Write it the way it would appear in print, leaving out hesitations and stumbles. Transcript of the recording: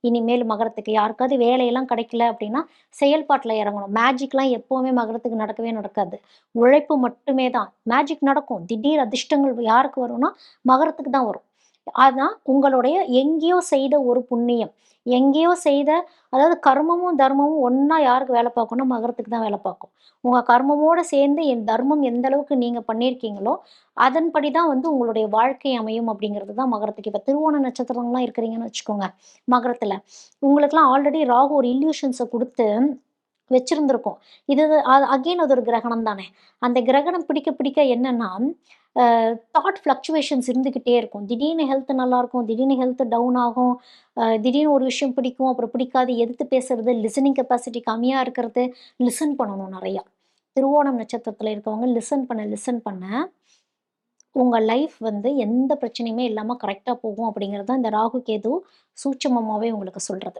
இனிமேல் மகரத்துக்கு யாருக்காவது வேலையெல்லாம் கிடைக்கல அப்படின்னா, செயல்பாட்டுல இறங்கணும். மேஜிக்லாம் எப்பவுமே மகரத்துக்கு நடக்கவே நடக்காது. உழைப்பு மட்டுமே தான். மேஜிக் நடக்கும். திடீர் அதிர்ஷ்டங்கள் யாருக்கு வரும்னா, மகரத்துக்கு தான் வரும். அதான் உங்களுடைய எங்கேயோ செய்த ஒரு புண்ணியம். எங்கேயோ செய்த அதாவது கர்மமும், தர்மமும் ஒண்ணா யாருக்கு வேலை பார்க்கும்னா, மகரத்துக்கு தான் வேலை பார்க்கும். உங்க கர்மமோட சேர்ந்து என் தர்மம் எந்த அளவுக்கு நீங்க பண்ணியிருக்கீங்களோ, அதன்படி தான் வந்து உங்களுடைய வாழ்க்கை அமையும் அப்படிங்கிறது தான் மகரத்துக்கு. இப்ப திருவோண நட்சத்திரம்லாம் இருக்கிறீங்கன்னு வச்சுக்கோங்க, மகரத்துல. உங்களுக்கெல்லாம் ஆல்ரெடி ராகு ஒரு இல்யூஷன்ஸ குடுத்து வச்சிருந்திருக்கும். இது அகைன் அது ஒரு கிரகணம் தானே. அந்த கிரகணம் பிடிக்க பிடிக்க என்னன்னா, அ தாட் ஃப்ளக்சுவேஷன்ஸ் இருந்துகிட்டே இருக்கும். திடீர்னு ஹெல்த் நல்லாருக்கும். திடீர்னு ஹெல்த் டவுன் ஆகும். திடீர்னு ஒரு விஷயம் பிடிக்கும். அப்புறம் பிடிக்காது. எதிர்த்து பேசுறது, லிசனிங் கெப்பாசிட்டி கம்மியா இருக்கிறது. லிசன் பண்ணணும் நெறையா. திருவோணம் நட்சத்திரத்தில இருக்கவங்க லிசன் பண்ண உங்க லைஃப் வந்து எந்த பிரச்சனையுமே இல்லாம கரெக்ட்டா போகும் அப்படிங்கிறது தான் இந்த ராகு, கேது சூட்சுமமாவே உங்களுக்கு சொல்றது.